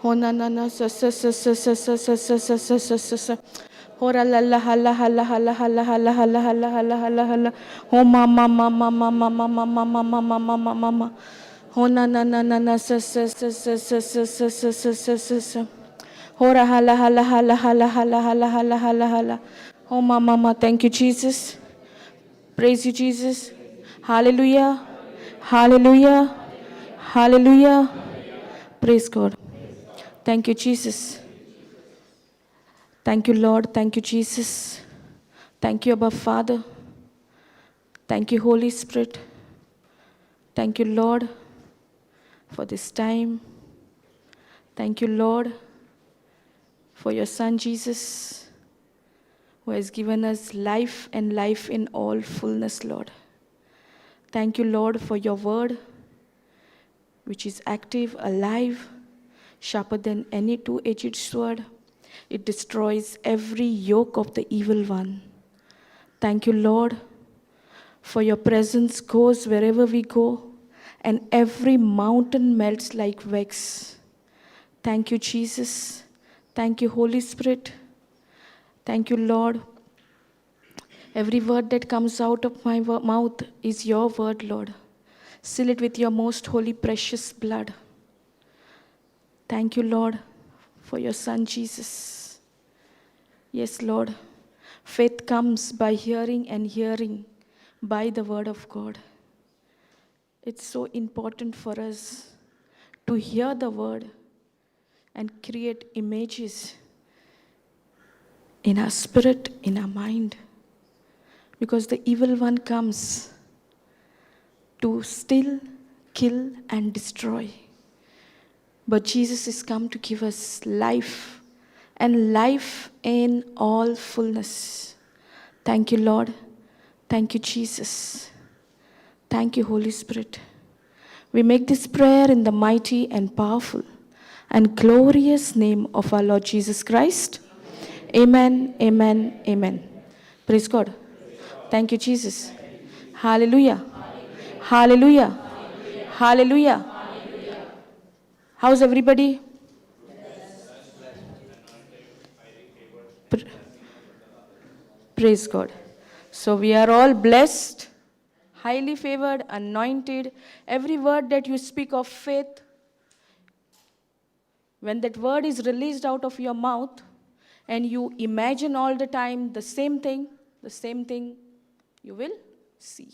Ho na na na sa sa sa sa sa sa sa sa sa sa sa sa sa. Hora la la ha la ha la ha la ha la ha la ha la ha la ha la ha la ha la. Ho ma ma ma ma ma ma ma ma ma ma ma ma ma ma ma ma. Ho na na na na na sa sa sa sa sa sa sa sa sa sa sa sa. Hora ha la ha la ha la ha la ha la ha la ha la ha la ha la. Oh ma ma ma. Thank you, Jesus. Praise you, Jesus. Hallelujah. Hallelujah. Hallelujah. Praise God. Thank you, Jesus. Thank you, Lord. Thank you, Jesus. Thank you, Abba Father. Thank you, Holy Spirit. Thank you, Lord, for this time. Thank you, Lord, for your Son, Jesus, who has given us life and life in all fullness, Lord. Thank you, Lord, for your word, which is active, alive, sharper than any two-edged sword. It destroys every yoke of the evil one. Thank you, Lord, for your presence goes wherever we go, and every mountain melts like wax. Thank you, Jesus. Thank you, Holy Spirit. Thank you, Lord. Every word that comes out of my mouth is your word, Lord. Seal it with your most holy, precious blood. Thank you, Lord, for your Son, Jesus. Yes, Lord. Faith comes by hearing, and hearing by the word of God. It's so important for us to hear the word and create images in our spirit, in our mind. Because the evil one comes to steal, kill, and destroy. But Jesus is come to give us life, and life in all fullness. Thank you, Lord. Thank you, Jesus. Thank you, Holy Spirit. We make this prayer in the mighty and powerful and glorious name of our Lord Jesus Christ. Amen, amen, amen. Praise God. Thank you, Jesus. Hallelujah. Hallelujah. Hallelujah. How's everybody? Praise God. So we are all blessed, highly favored, anointed. Every word that you speak of faith, when that word is released out of your mouth, and you imagine all the time the same thing you will see.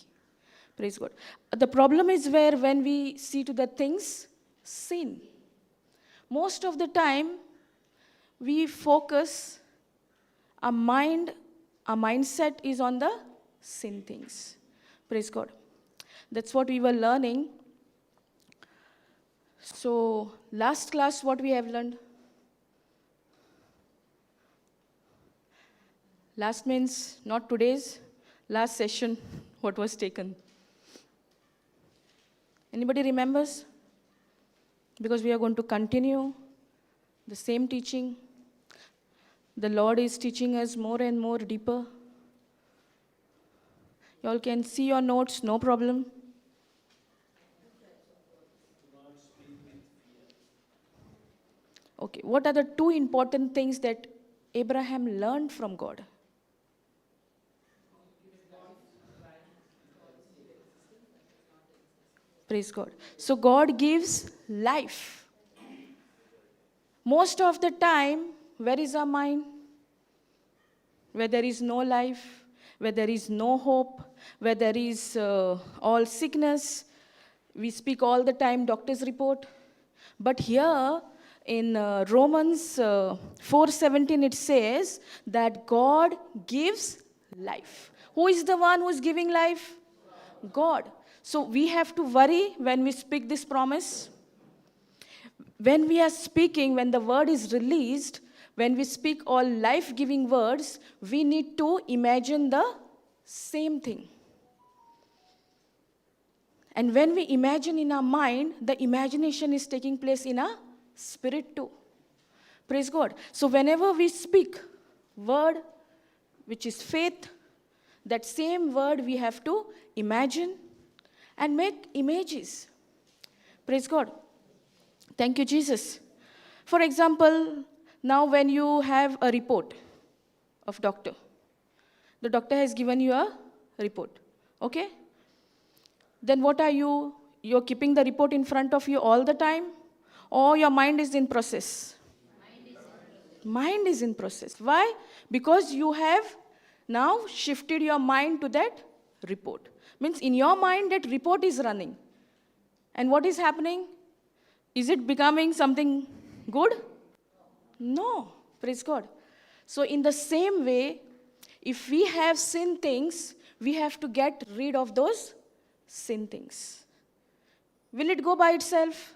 Praise God. The problem is where when we see to the things sin. Most of the time, we focus, our mindset is on the sin things. Praise God. That's what we were learning. So, last class, what we have learned? Last means not today's, last session, what was taken. Anybody remembers? Because we are going to continue the same teaching. The Lord is teaching us more and more deeper. You all can see your notes, no problem. Okay, what are the two important things that Abraham learned from God? Praise God. So God gives life. Most of the time, where is our mind? Where there is no life, where there is no hope, where there is all sickness. We speak all the time doctor's report. But here in Romans 4:17 it says that God gives life. Who is the one who is giving life? God. So we have to worry when we speak this promise. When we are speaking, when the word is released, when we speak all life-giving words, we need to imagine the same thing. And when we imagine in our mind, the imagination is taking place in our spirit too. Praise God. So whenever we speak word, which is faith, that same word we have to imagine and make images. Praise God. Thank you, Jesus. For example, now when you have a report of doctor, the doctor has given you a report, okay? Then what are you? You're keeping the report in front of you all the time, or your mind is in process? Mind is in process. Why? Because you have now shifted your mind to that report. Means in your mind that report is running. And what is happening? Is it becoming something good? No. Praise God. So in the same way, if we have sin things, we have to get rid of those sin things. Will it go by itself?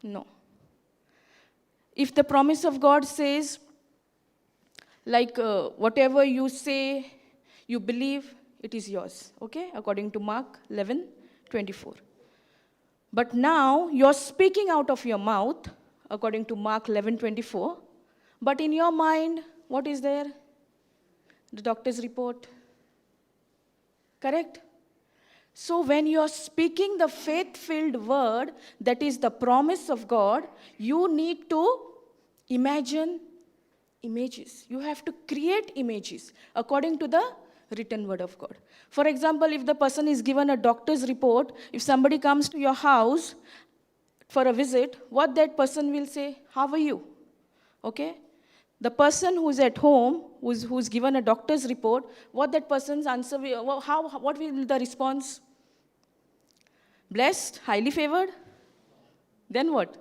No. If the promise of God says, like whatever you say, you believe, it is yours, okay? According to Mark 11:24. But now you're speaking out of your mouth, according to Mark 11:24. But in your mind, what is there? The doctor's report. Correct? So when you're speaking the faith-filled word, that is the promise of God, you need to imagine images. You have to create images according to the written word of God. For example, if the person is given a doctor's report, if somebody comes to your house for a visit, what that person will say, how are you? Okay? The person who's at home, who's given a doctor's report, what that person's answer will, what will be the response? Blessed, highly favored? Then what?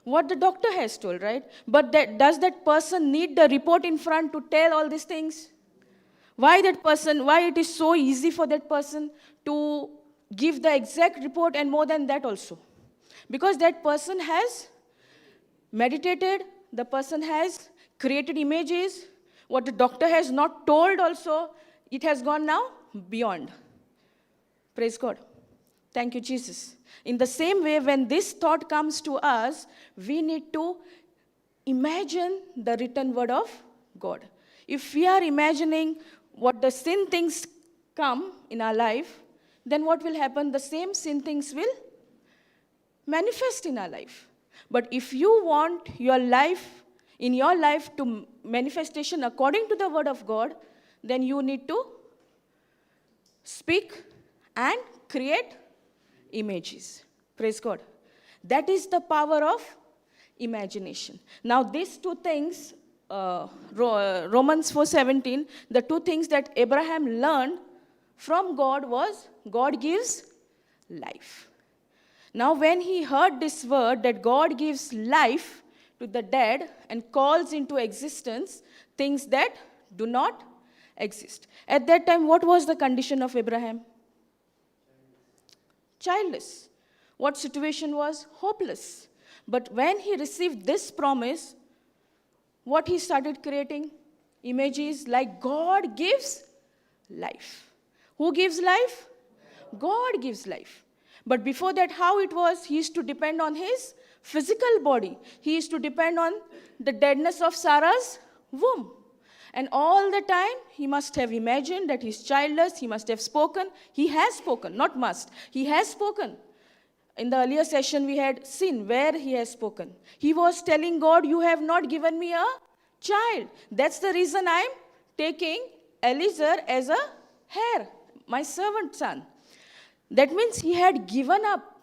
What the doctor has told, right? But does that person need the report in front to tell all these things? Why it is so easy for that person to give the exact report and more than that also? Because that person has meditated, the person has created images. What the doctor has not told also, it has gone now beyond. Praise God. Thank you, Jesus. In the same way, when this thought comes to us, we need to imagine the written word of God. If we are imagining what the sin things come in our life, then what will happen? The same sin things will manifest in our life. But if you want your life, in your life to manifestation according to the word of God, then you need to speak and create images. Praise God. That is the power of imagination. Now these two things, Romans 4:17, the two things that Abraham learned from God was, God gives life. Now when he heard this word that God gives life to the dead and calls into existence things that do not exist. At that time, what was the condition of Abraham? Childless. What situation was? Hopeless. But when he received this promise, what he started creating? Images like God gives life. Who gives life? God gives life. But before that, how it was? He used to depend on his physical body. He used to depend on the deadness of Sarah's womb. And all the time, he must have imagined that he's childless. He must have spoken. He has spoken, not must. He has spoken. In the earlier session, we had seen where he has spoken. He was telling God, you have not given me a child. That's the reason I'm taking Eliezer as a heir, my servant son. That means he had given up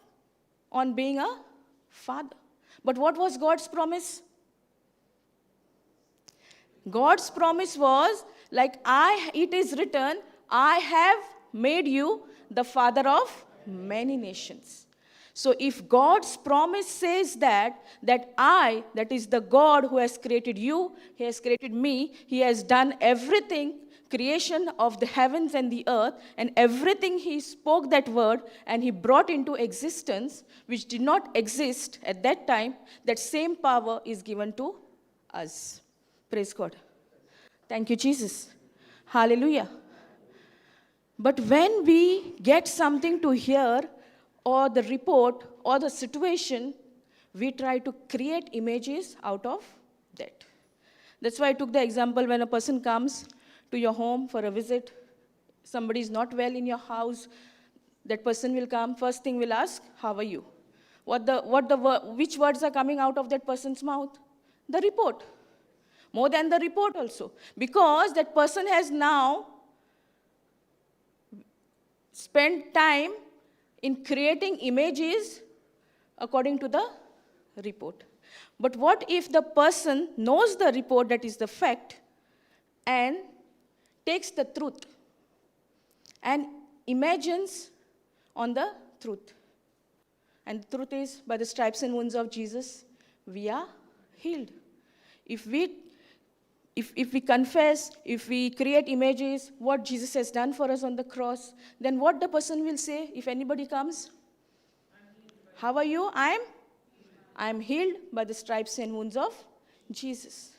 on being a father. But what was God's promise? God's promise was, like it is written, I have made you the father of many nations. So if God's promise says that I, that is the God who has created you, he has created me, he has done everything, creation of the heavens and the earth, and everything he spoke that word and he brought into existence, which did not exist at that time, that same power is given to us. Praise God. Thank you, Jesus. Hallelujah. But when we get something to hear, or the report, or the situation, we try to create images out of that. That's why I took the example when a person comes to your home for a visit, somebody is not well in your house, that person will come, first thing will ask, how are you? which words are coming out of that person's mouth? The report. More than the report also. Because that person has now spent time in creating images according to the report. But what if the person knows the report, that is the fact, and takes the truth and imagines on the truth? And the truth is, by the stripes and wounds of Jesus, we are healed. If we confess, if we create images, what Jesus has done for us on the cross, then what the person will say if anybody comes? How are you? I'm healed by the stripes and wounds of Jesus.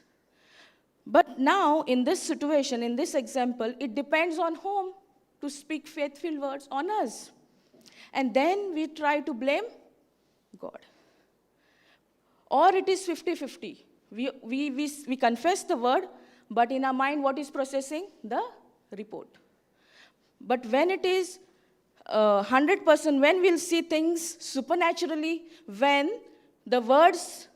But now, in this situation, in this example, it depends on whom to speak faithful words, on us. And then we try to blame God. Or it is 50-50. We confess the word, but in our mind, what is processing? The report. But when it is 100%, when we'll see things supernaturally, when the words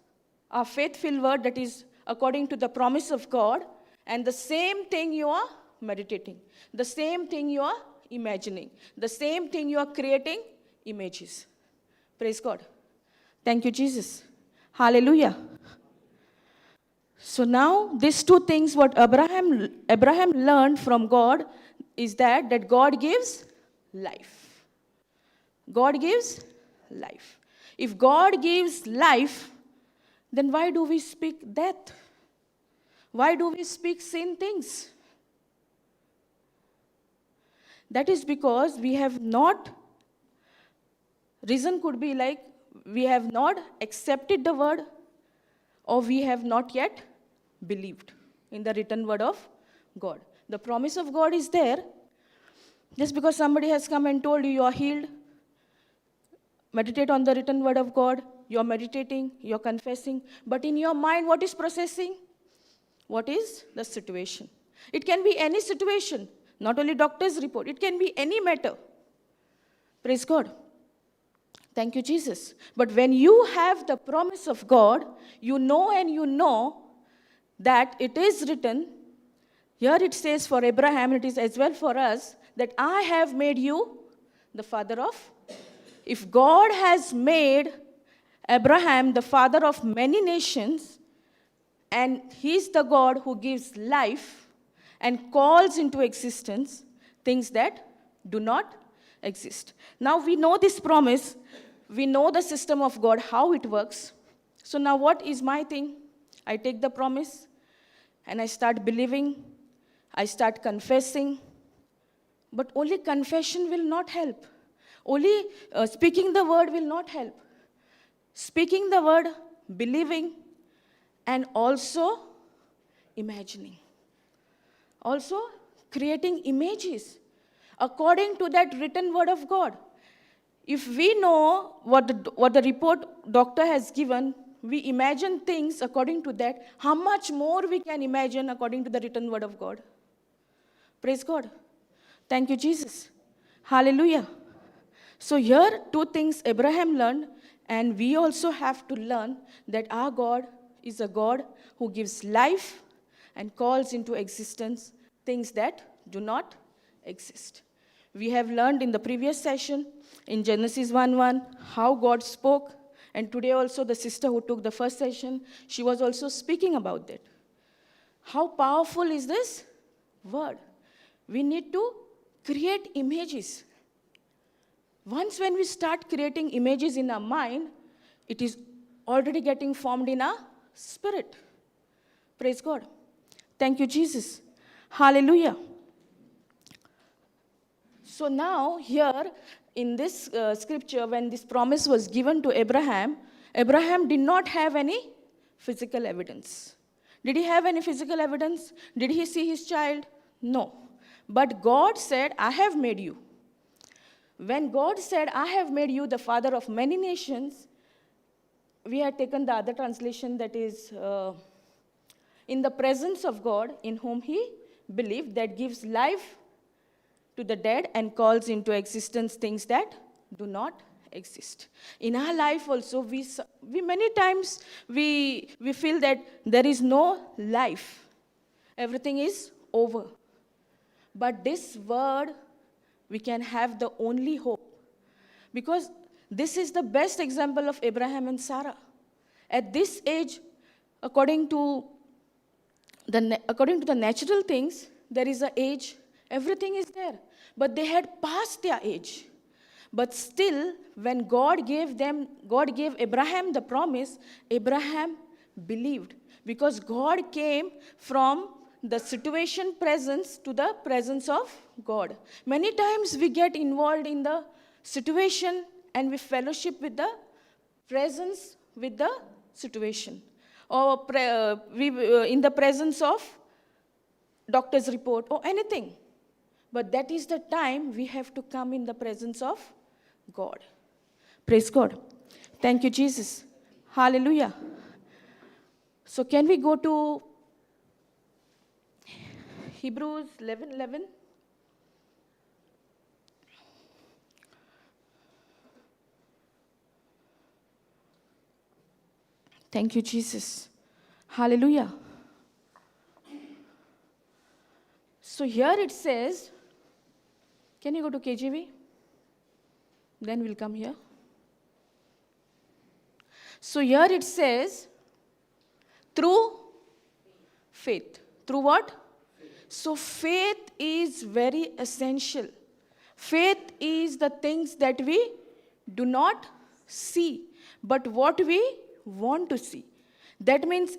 are faithful word, that is according to the promise of God, and the same thing you are meditating, the same thing you are imagining, the same thing you are creating images. Praise God. Thank you, Jesus. Hallelujah. So now, these two things, what Abraham learned from God is that God gives life. God gives life. If God gives life, then why do we speak death? Why do we speak sin things? That is because we have not, reason could be like, we have not accepted the word, or we have not yet believed in the written word of God. The promise of God is there. Just because somebody has come and told you you are healed, meditate on the written word of God, you are meditating, you are confessing, but in your mind, what is processing? What is the situation? It can be any situation, not only doctor's report, it can be any matter. Praise God. Thank you, Jesus. But when you have the promise of God, you know that it is written, here it says for Abraham, it is as well for us, that I have made you the father of. If God has made Abraham the father of many nations, and he's the God who gives life and calls into existence things that do not exist. Now we know this promise, we know the system of God, how it works. So now what is my thing? I take the promise and I start believing, I start confessing, but only confession will not help. Only speaking the word will not help. Speaking the word, believing, and also imagining. Also creating images according to that written word of God. If we know what the report doctor has given, we imagine things according to that, how much more we can imagine according to the written word of God. Praise God. Thank you, Jesus. Hallelujah. So here, two things Abraham learned, and we also have to learn that our God is a God who gives life and calls into existence things that do not exist. We have learned in the previous session, in Genesis 1:1, how God spoke, and today also the sister who took the first session, she was also speaking about that. How powerful is this word? We need to create images. Once when we start creating images in our mind, it is already getting formed in our spirit. Praise God. Thank you, Jesus. Hallelujah. So now here in this scripture, when this promise was given to Abraham, Abraham did not have any physical evidence. Did he have any physical evidence? Did he see his child? No. But God said, I have made you. When God said, I have made you the father of many nations, we had taken the other translation that is, in the presence of God, in whom he believed, that gives life to the dead and calls into existence things that do not exist. In our life also, we many times we feel that there is no life. Everything is over. But this word, we can have the only hope. Because this is the best example of Abraham and Sarah. At this age, according to the natural things, there is an age, everything is there. But they had passed their age. But still, when God gave Abraham the promise, Abraham believed. Because God came from the situation presence to the presence of God. Many times we get involved in the situation and we fellowship with the presence with the situation. Or in the presence of doctor's report or anything. But that is the time we have to come in the presence of God. Praise God. Thank you, Jesus. Hallelujah. So can we go to Hebrews 11:11? Thank you, Jesus. Hallelujah. So here it says, can you go to KJV? Then we'll come here. So here it says, through faith. Through what? So faith is very essential. Faith is the things that we do not see, but what we want to see. That means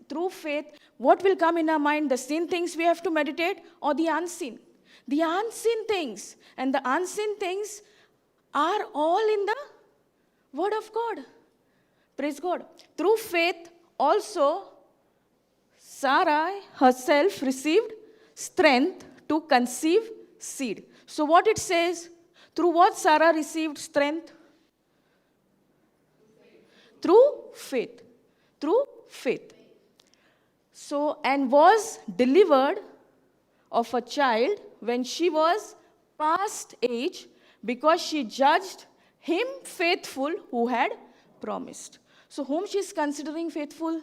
through faith, what will come in our mind? The seen things we have to meditate or the unseen? The unseen things. And the unseen things are all in the Word of God. Praise God. Through faith also, Sarah herself received strength to conceive seed. So what it says? Through what Sarah received strength? Through faith. Through faith. So, and was delivered of a child when she was past age, because she judged him faithful who had promised. So whom she is considering faithful?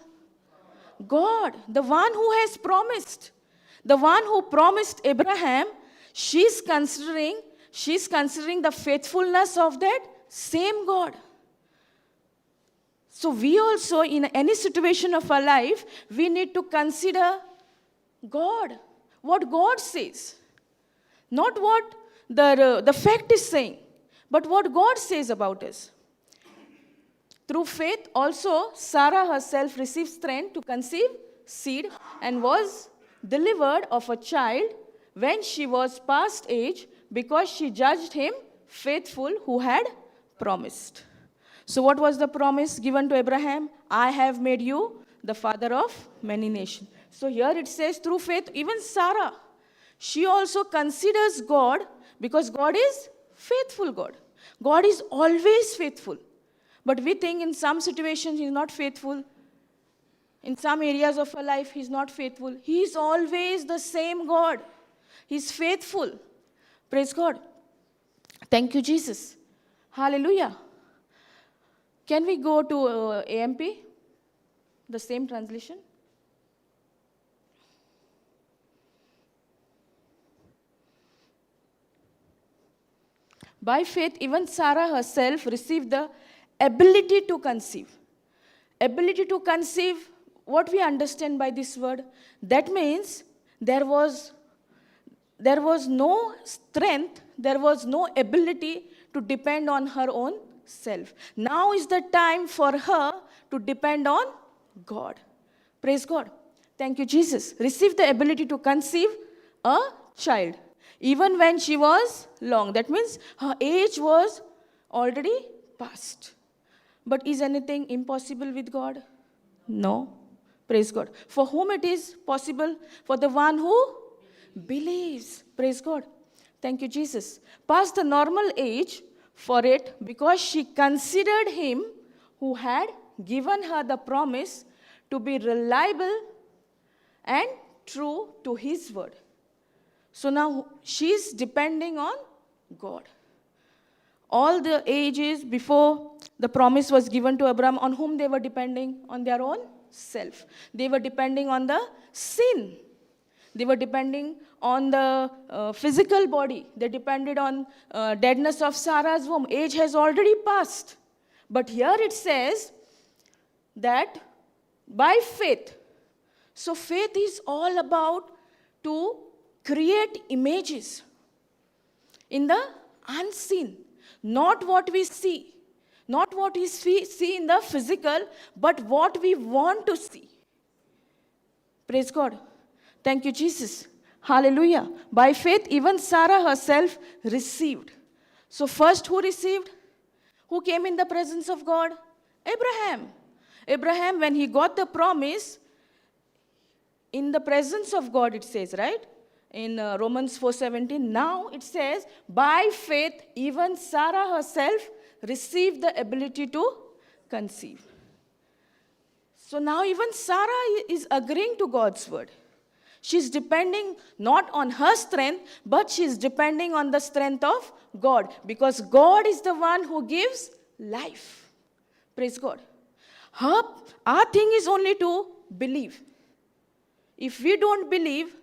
God, the one who has promised. The one who promised Abraham, she's considering the faithfulness of that same God. So we also, in any situation of our life, we need to consider God, what God says. Not what the fact is saying, but what God says about us. Through faith also, Sarah herself received strength to conceive seed and was delivered of a child when she was past age, because she judged him faithful who had promised. So what was the promise given to Abraham? I have made you the father of many nations. So here it says through faith, even Sarah, she also considers God, because God is faithful God. God is always faithful. But we think in some situations He's not faithful. In some areas of our life He's not faithful. He is always the same God. He's faithful. Praise God. Thank you, Jesus. Hallelujah. Can we go to AMP? The same translation. By faith, even Sarah herself received the ability to conceive. Ability to conceive, what we understand by this word? That means there was no strength, there was no ability to depend on her own self. Now is the time for her to depend on God. Praise God. Thank you, Jesus. Receive the ability to conceive a child. Even when she was long. That means her age was already past. But is anything impossible with God? No. Praise God. For whom it is possible? For the one who believes. Praise God. Thank you, Jesus. Past the normal age for it, because she considered him who had given her the promise to be reliable and true to his word. So now she is depending on God. all the ages before the promise was given to Abraham, on whom they were depending? On their own self. They were depending on the sin. They were depending on the physical body. They depended on deadness of Sarah's womb. Age has already passed. But here it says that by faith. So faith is all about to create images in the unseen. Not what we see. Not what we see in the physical, but what we want to see. Praise God. Thank you, Jesus. Hallelujah. By faith, even Sarah herself received. So first who received? Who came in the presence of God? Abraham. Abraham, when he got the promise, in the presence of God, it says, right? In Romans 4:17, now it says, by faith, even Sarah herself received the ability to conceive. So now even Sarah is agreeing to God's word. She's depending not on her strength, but she's depending on the strength of God. Because God is the one who gives life. Praise God. Our thing is only to believe. If we don't believe,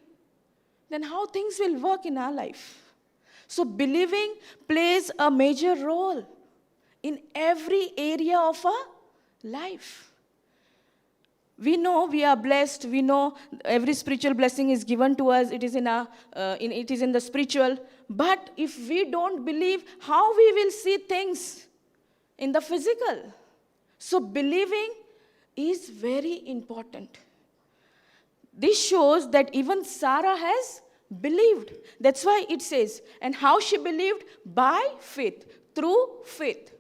then how things will work in our life? So believing plays a major role in every area of our life. We know we are blessed. We know every spiritual blessing is given to us. It is in the spiritual. But if we don't believe, how we will see things in the physical? So believing is very important. This shows that even Sarah has believed. That's why it says, and how she believed? By faith, through faith.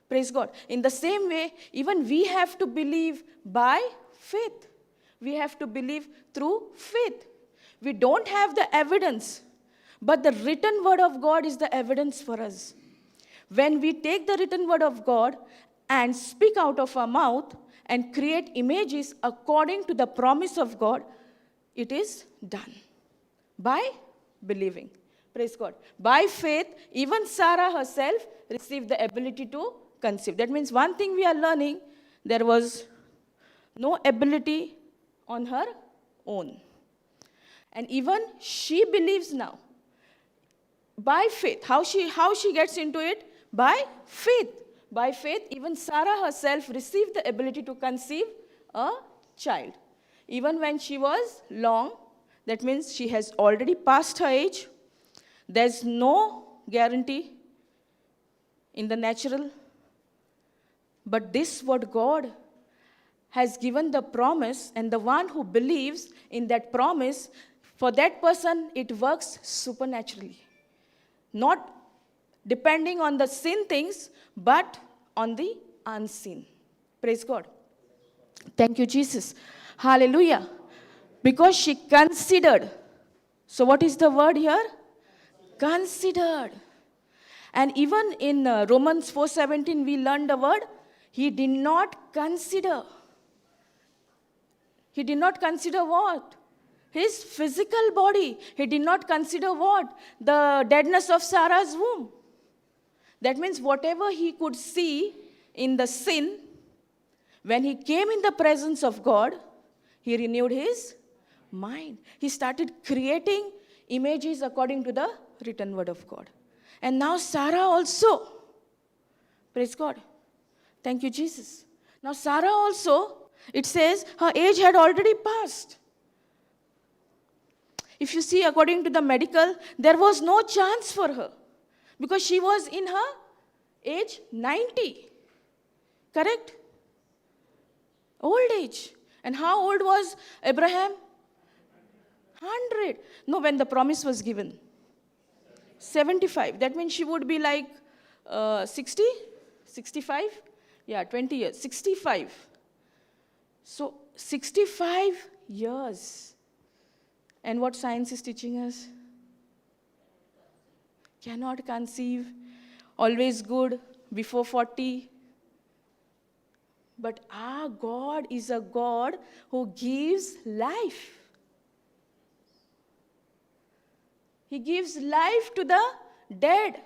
Praise God. In the same way, even we have to believe by faith. We have to believe through faith. We don't have the evidence, but the written word of God is the evidence for us. When we take the written word of God and speak out of our mouth and create images according to the promise of God, it is done by believing. Praise God. By faith, even Sarah herself received the ability to conceive. That means one thing we are learning, there was no ability on her own. And even she believes now. By faith. How she gets into it? By faith. By faith, even Sarah herself received the ability to conceive a child. Even when she was long, that means she has already passed her age. There's no guarantee in the natural. But this what God has given the promise, and the one who believes in that promise, for that person it works supernaturally. Not depending on the seen things, but on the unseen. Praise God. Thank you, Jesus. Hallelujah. Because she considered. So what is the word here? Considered. And even in Romans 4:17, we learned the word, he did not consider. He did not consider what? His physical body. He did not consider what? The deadness of Sarah's womb. That means whatever he could see in the sin, when he came in the presence of God, he renewed his mind. He started creating images according to the written word of God. And now Sarah also. Praise God. Thank you, Jesus. Now Sarah also, it says her age had already passed. If you see according to the medical, there was no chance for her. Because she was in her age 90. Correct? Old age. And how old was Abraham? 100. No, when the promise was given. 75. That means she would be like 60? 65? Yeah, 20 years. 65. So, 65 years. And what science is teaching us? Cannot conceive. Always good. Before 40. But our God is a God who gives life. He gives life to the dead.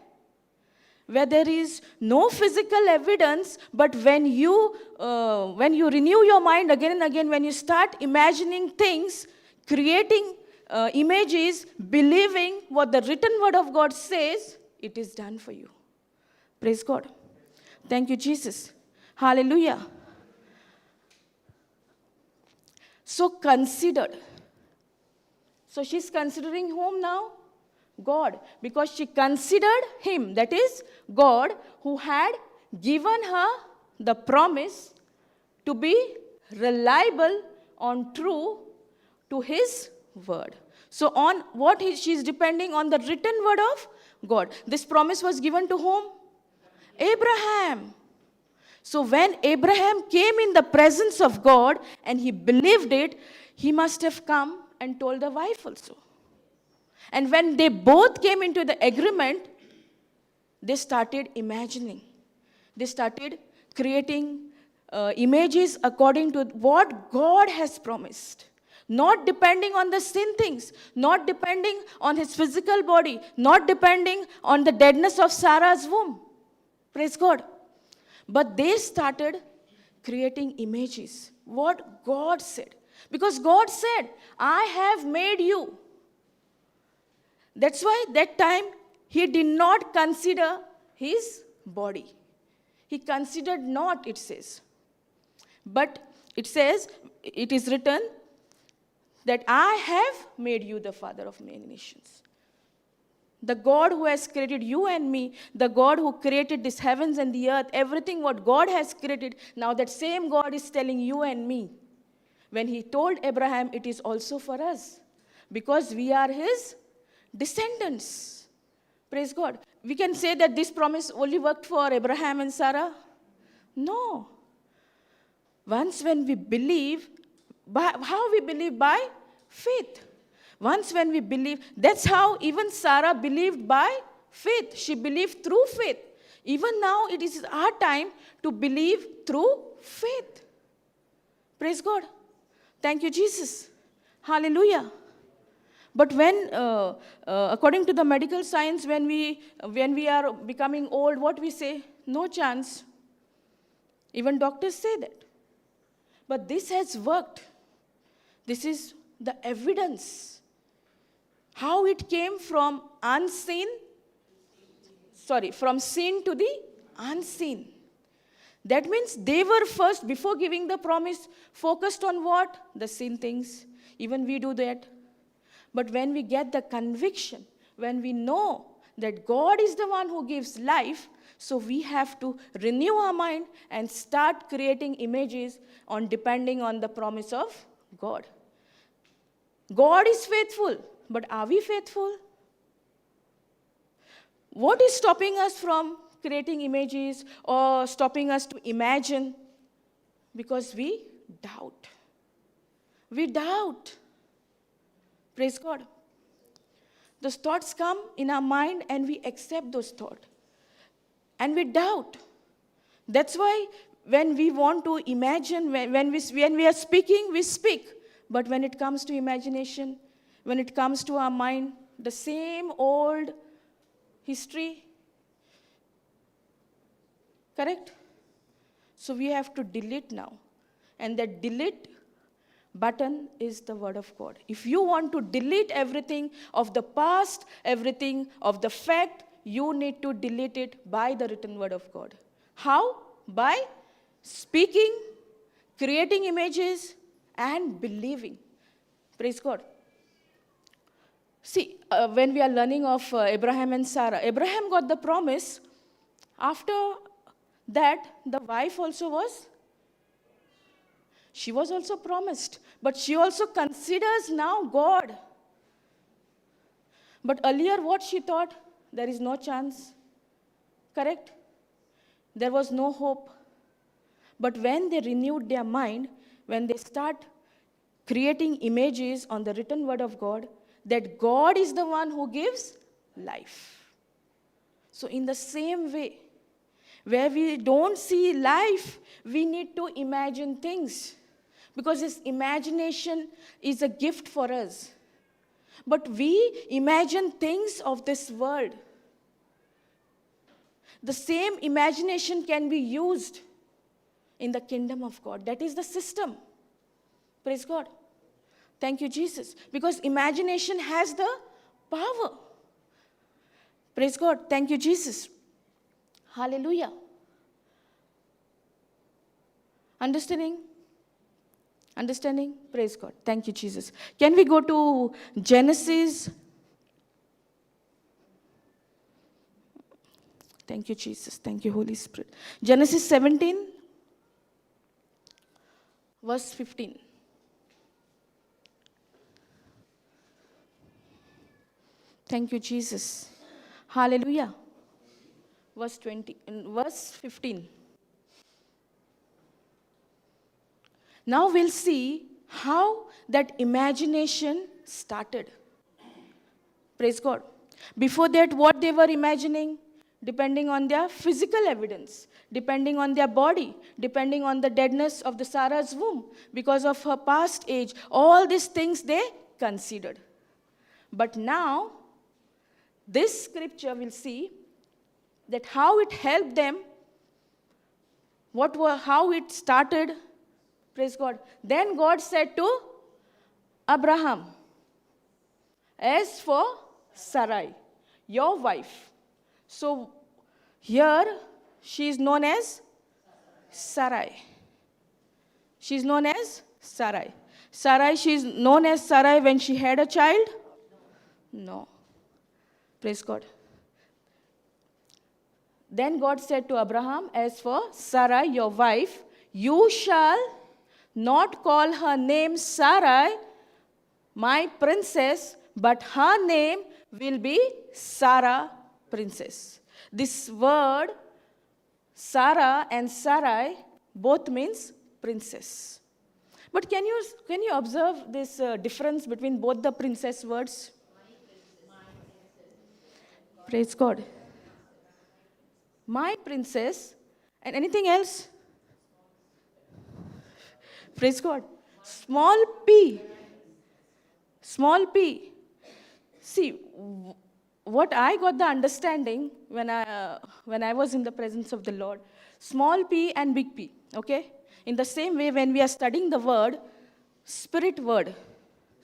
where there is no physical evidence, but when you renew your mind again and again, when you start imagining things, creating images, believing what the written word of God says, it is done for you. Praise God. Thank you, Jesus. Hallelujah. So considered. So she's considering whom now? God. Because she considered him, that is God, who had given her the promise to be reliable on true to his word. So on what she's depending on the written word of God. This promise was given to whom? Abraham. So when Abraham came in the presence of God and he believed it, he must have come and told the wife also. And when they both came into the agreement, they started imagining. They started creating images according to what God has promised. Not depending on the sin things, not depending on his physical body, not depending on the deadness of Sarah's womb. Praise God. But they started creating images. What God said. Because God said, I have made you. That's why that time he did not consider his body. He considered not, it says. But it says, it is written that I have made you the father of many nations. The God who has created you and me, the God who created these heavens and the earth, everything what God has created, now that same God is telling you and me. When he told Abraham, it is also for us. Because we are his descendants. Praise God. We can say that this promise only worked for Abraham and Sarah. No. Once when we believe, how we believe? By faith. Once when we believe, that's how even Sarah believed by faith. She believed through faith. Even now it is our time to believe through faith. Praise God. Thank you, Jesus. Hallelujah. But when, according to the medical science, when we are becoming old, what we say? No chance. Even doctors say that. But this has worked. This is the evidence. How it came from from seen to the unseen. That means they were first, before giving the promise, focused on what? The sin things. Even we do that. But when we get the conviction, when we know that God is the one who gives life, so we have to renew our mind and start creating images depending on the promise of God. God is faithful, but are we faithful? What is stopping us from creating images or stopping us to imagine? Because we doubt. We doubt. Praise God. Those thoughts come in our mind and we accept those thoughts. And we doubt. That's why when we want to imagine, when we are speaking, we speak. But when it comes to imagination, when it comes to our mind, the same old history, correct? So we have to delete now. And that delete button is the word of God. If you want to delete everything of the past, everything of the fact, you need to delete it by the written word of God. How? By speaking, creating images, and believing. Praise God. See, when we are learning of Abraham and Sarah, Abraham got the promise. After that, the wife also was. She was also promised. But she also considers now God. But earlier what she thought? There is no chance. Correct? There was no hope. But when they renewed their mind, when they start creating images on the written word of God, that God is the one who gives life. So in the same way, where we don't see life, we need to imagine things. Because this imagination is a gift for us. But we imagine things of this world. The same imagination can be used in the kingdom of God. That is the system. Praise God. Thank you, Jesus. Because imagination has the power. Praise God. Thank you, Jesus. Hallelujah. Understanding? Understanding? Praise God. Thank you, Jesus. Can we go to Genesis? Thank you, Jesus. Thank you, Holy Spirit. Genesis 17, verse 15. Thank you, Jesus. Hallelujah. Verse 20, verse 15. Now we'll see how that imagination started. Praise God. Before that, what they were imagining, depending on their physical evidence, depending on their body, depending on the deadness of the Sarah's womb, because of her past age, all these things they considered. But now, this scripture will see that how it helped them, how it started. Praise God. Then God said to Abraham, as for Sarai, your wife. So here she is known as Sarai. She is known as Sarai. Sarai, she is known as Sarai when she had a child? No. Praise God. Then God said to Abraham, as for Sarai, your wife, you shall not call her name Sarai, my princess, but her name will be Sarah, princess. This word, Sarah and Sarai, both means princess. But can you observe this difference between both the princess words? Praise God. My princess, and anything else? Praise God. Small p. Small p. See, what I got the understanding when I was in the presence of the Lord, small p and big P, okay? In the same way, when we are studying the word, spirit word,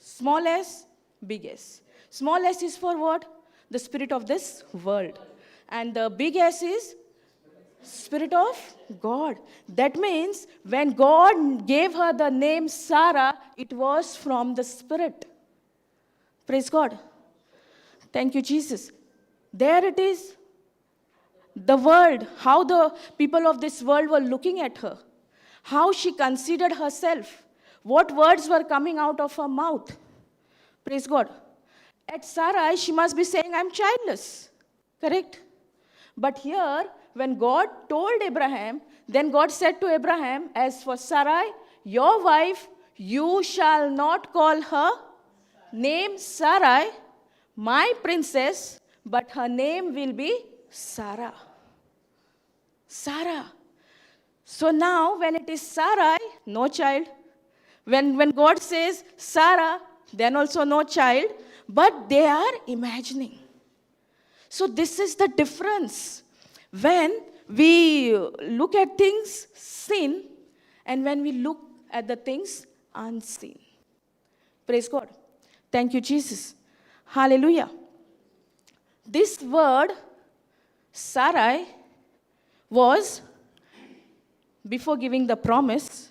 small s, big S. Small s is for what? The spirit of this world. And the big S is Spirit of God. That means when God gave her the name Sarah, it was from the Spirit. Praise God. Thank you, Jesus. There it is. The world, how the people of this world were looking at her, how she considered herself, what words were coming out of her mouth. Praise God. At Sarai, she must be saying, I'm childless. Correct? But here, when God told Abraham, then God said to Abraham, as for Sarai, your wife, you shall not call her name Sarai, my princess, but her name will be Sarah. Sarah. So now, when it is Sarai, no child. When God says Sarah, then also no child, but they are imagining. So this is the difference. When we look at things seen and when we look at the things unseen. Praise God. Thank you, Jesus. Hallelujah. This word, Sarai, was, before giving the promise,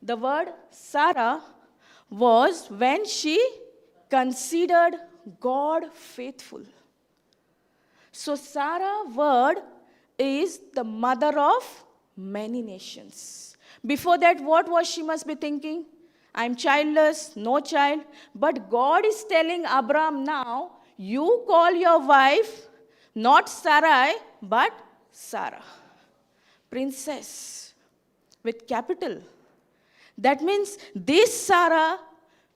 the word Sarah was when she considered God faithful. So Sarah word is the mother of many nations. Before that, what was she must be thinking? I'm childless, no child. But God is telling Abraham now, you call your wife not Sarai, but Sarah. Princess with capital. That means this Sarah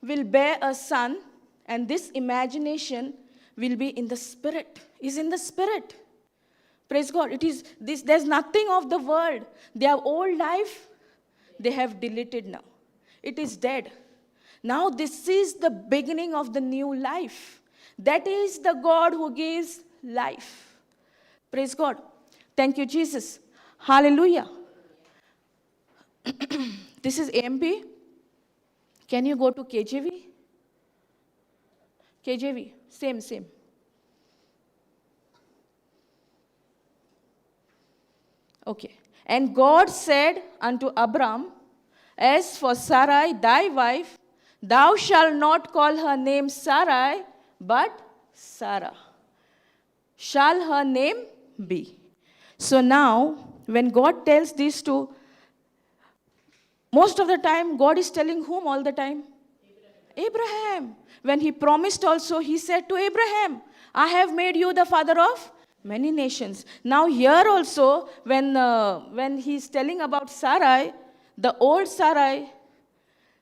will bear a son, and this imagination will be in the spirit, is in the spirit. Praise God. It is this, there's nothing of the world. Their old life, they have deleted now. It is dead. Now this is the beginning of the new life. That is the God who gives life. Praise God. Thank you, Jesus. Hallelujah. This is AMP. Can you go to KJV? KJV, same. Okay. And God said unto Abram, as for Sarai, thy wife, thou shalt not call her name Sarai, but Sarah. Shall her name be. So now, when God tells this to, most of the time, God is telling whom all the time? Abraham. When he promised also, he said to Abraham, I have made you the father of many nations. Now here also, when he's telling about Sarai, the old Sarai,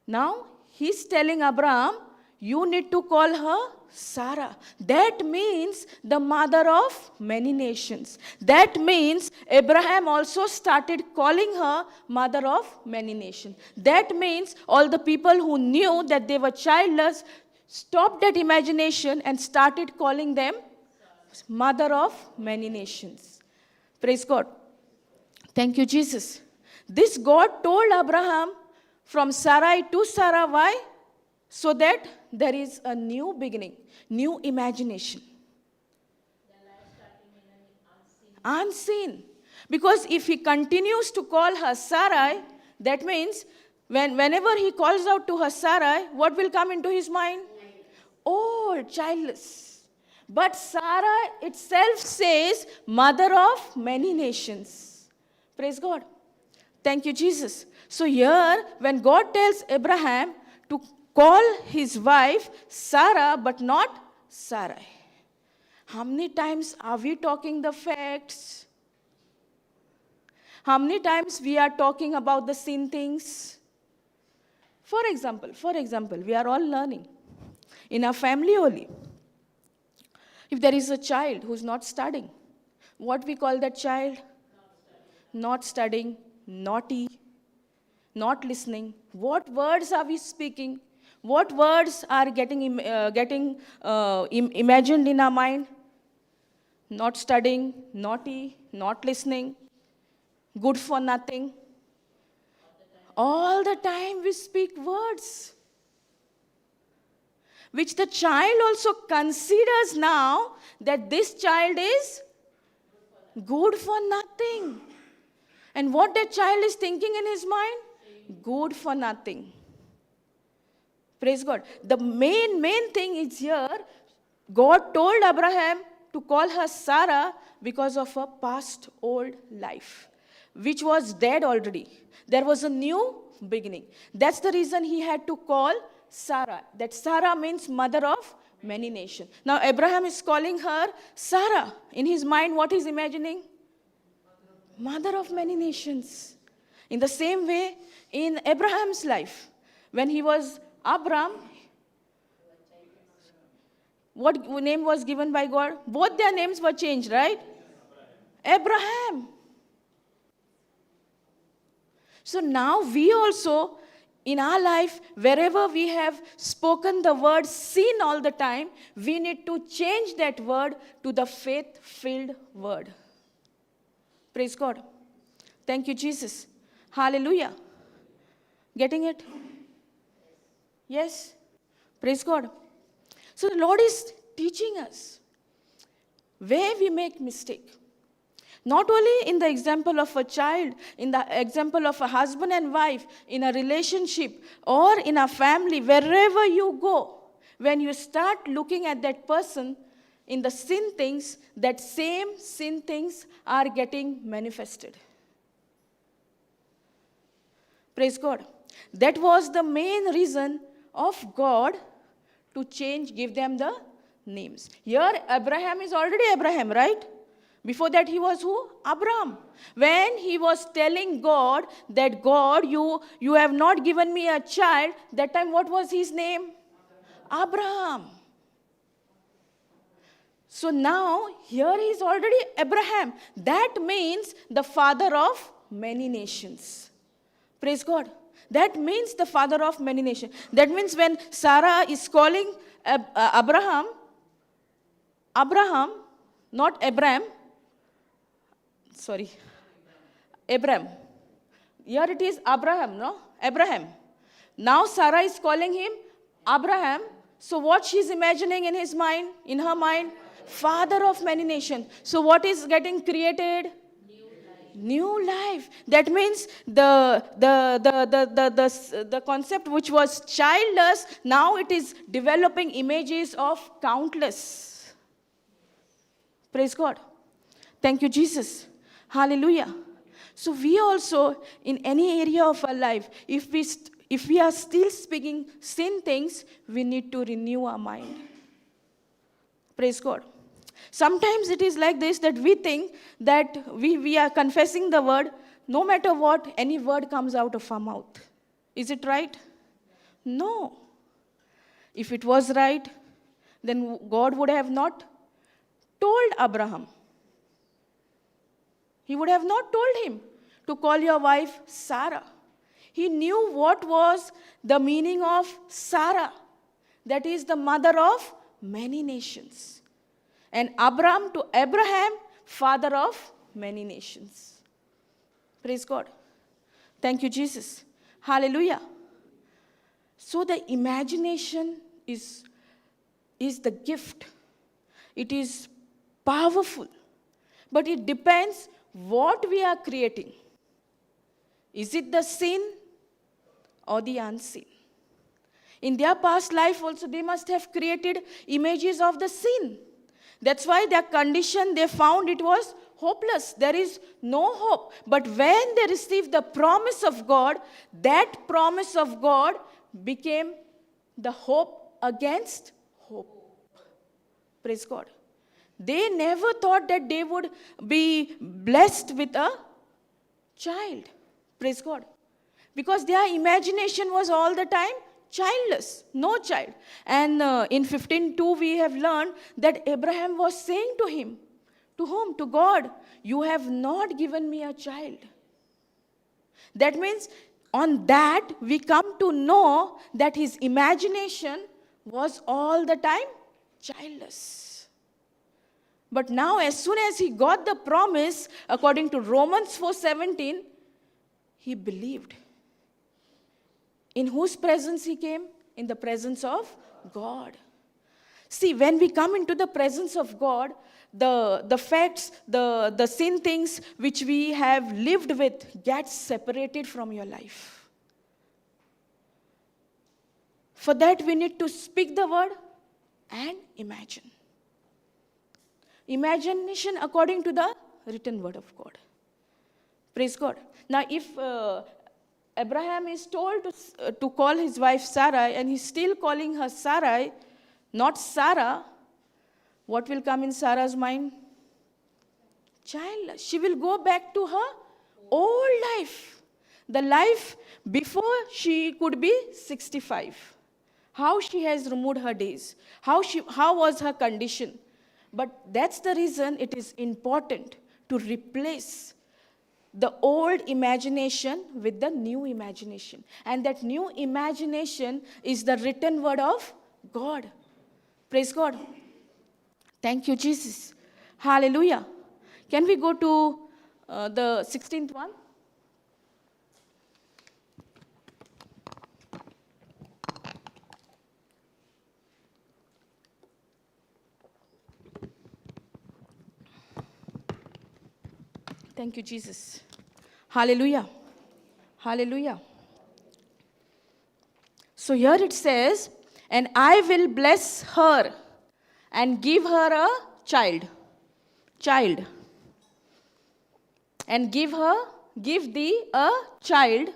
now he's telling Abraham, you need to call her Sarah. That means the mother of many nations. That means Abraham also started calling her mother of many nations. That means all the people who knew that they were childless stopped that imagination and started calling them mother of many nations. Praise God. Thank you, Jesus. This God told Abraham from Sarai to Sarah. Why? So that there is a new beginning, new imagination. Unseen. Because if he continues to call her Sarai, that means whenever he calls out to her Sarai, what will come into his mind? Old, childless. But Sarah itself says, mother of many nations. Praise God. Thank you, Jesus. So here, when God tells Abraham to call his wife Sarah, but not Sarai. How many times are we talking the facts? How many times we are talking about the sin things? For example, we are all learning. In our family only. If there is a child who's not studying, what we call that child? Not studying, naughty, not listening. What words are we speaking? What words are getting imagined in our mind? Not studying, naughty, not listening, good for nothing. All the time we speak words, which the child also considers now that this child is good for nothing. And what that child is thinking in his mind? Good for nothing. Praise God. The main thing is here, God told Abraham to call her Sarah because of her past old life, which was dead already. There was a new beginning. That's the reason he had to call Sarah. That Sarah means mother of many nations. Now Abraham is calling her Sarah. In his mind, what he's imagining? Mother of many nations. In the same way, in Abraham's life, when he was Abram, what name was given by God? Both their names were changed, right? Abraham. So now we also, in our life, wherever we have spoken the word sin all the time, we need to change that word to the faith-filled word. Praise God. Thank you, Jesus. Hallelujah. Getting it? Yes? Praise God. So the Lord is teaching us where we make mistake. Not only in the example of a child, in the example of a husband and wife, in a relationship, or in a family, wherever you go, when you start looking at that person in the sin things, that same sin things are getting manifested. Praise God. That was the main reason of God to change, give them the names. Here, Abraham is already Abraham, right? Before that, he was who? Abram. When he was telling God that, God, you have not given me a child, that time what was his name? Abraham. So now, here he is already Abraham. That means the father of many nations. Praise God. That means the father of many nations. That means when Sarah is calling Abraham, not Abraham, sorry, Abraham. Here it is Abraham, no? Abraham. Now Sarah is calling him Abraham. So what she's imagining in his mind, in her mind? Father of many nations. So what is getting created? New life. That means the concept which was childless, now it is developing images of countless. Praise God. Thank you, Jesus. Hallelujah. So we also, in any area of our life, if we are still speaking sin things, we need to renew our mind. Praise God. Sometimes it is like this, that we think that we are confessing the word, no matter what, any word comes out of our mouth. Is it right? No. If it was right, then God would have not told Abraham. He would have not told him to call your wife Sarah. He knew what was the meaning of Sarah. That is the mother of many nations. And Abram to Abraham, father of many nations. Praise God. Thank you, Jesus. Hallelujah. So the imagination is the gift. It is powerful. But it depends what we are creating. Is it the sin or the unseen? In their past life also, they must have created images of the sin. That's why their condition, they found it was hopeless. There is no hope. But when they received the promise of God, that promise of God became the hope against hope. Praise God. They never thought that they would be blessed with a child. Praise God. Because their imagination was all the time childless, no child. And in 15:2 we have learned that Abraham was saying to him, to whom? To God, you have not given me a child. That means on that we come to know that his imagination was all the time childless. But now as soon as he got the promise, according to Romans 4:17, he believed. In whose presence he came? In the presence of God. See, when we come into the presence of God, the facts, the sin things which we have lived with get separated from your life. For that we need to speak the word and imagine. Imagination according to the written word of God. Praise God. Now if Abraham is told to call his wife Sarai, and he's still calling her Sarai, not Sarah, what will come in Sarah's mind? Childless. She will go back to her old life. The life before she could be 65. How she has removed her days. How was her condition. But that's the reason it is important to replace the old imagination with the new imagination. And that new imagination is the written word of God. Praise God. Thank you, Jesus. Hallelujah. Can we go to the 16th one? Thank you, Jesus. Hallelujah. Hallelujah. So here it says, and I will bless her and give her a child. Child. And give thee a child.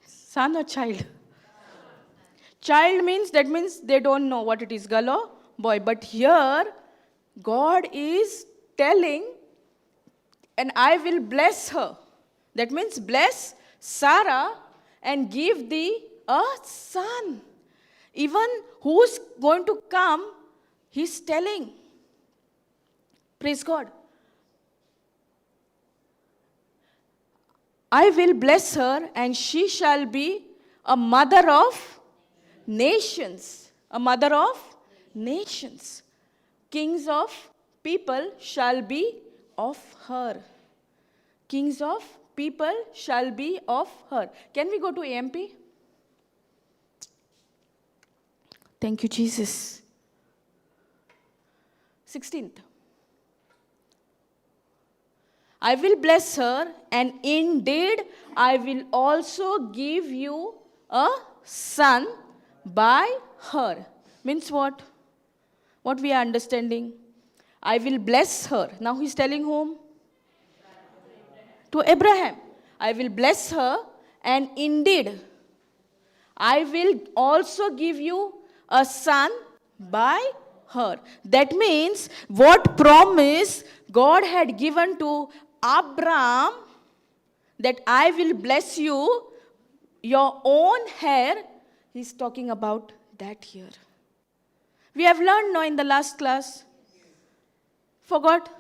Son or child? Child means they don't know what it is, girl or boy. But here, God is telling, and I will bless her. That means bless Sarah and give thee a son. Even who's going to come, he's telling. Praise God. I will bless her, and she shall be a mother of nations. A mother of nations. kings of people shall be of her. Kings of people shall be of her. Can we go to AMP? Thank you, Jesus. 16th. I will bless her, and indeed I will also give you a son by her. Means what? What we are understanding? I will bless her. Now he's telling whom? To Abraham. I will bless her, and indeed I will also give you a son by her. That means what promise God had given to Abraham, that I will bless you, your own hair, he's talking about that here. We have learned now in the last class. Forgot?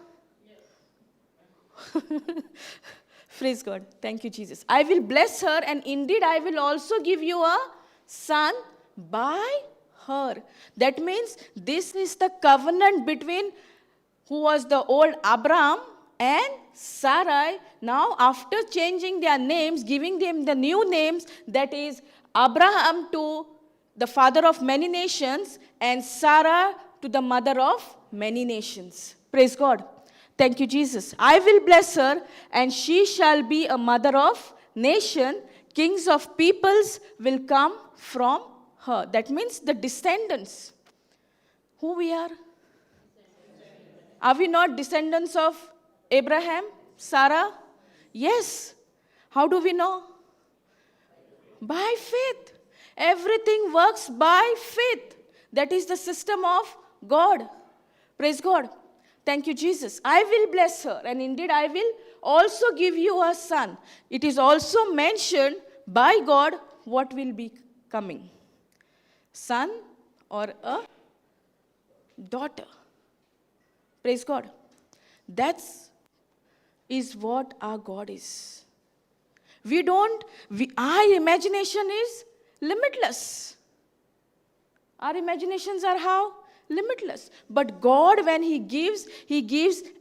Praise God. Thank you, Jesus. I will bless her, and indeed I will also give you a son by her. That means this is the covenant between who was the old Abraham and Sarai. Now, after changing their names, giving them the new names, that is Abraham to the father of many nations, and Sarah to the mother of many nations. Praise God. Thank you, Jesus. I will bless her, and she shall be a mother of nation. Kings of peoples will come from her. That means the descendants. Who we are? Are we not descendants of Abraham, Sarah? Yes. How do we know? By faith. Everything works by faith. That is the system of God. Praise God. Thank you, Jesus. I will bless her, and indeed I will also give you a son. It is also mentioned by God what will be coming. Son or a daughter. Praise God. That is what our God is. Our imagination is limitless. Our imaginations are how? Limitless. But God, when He gives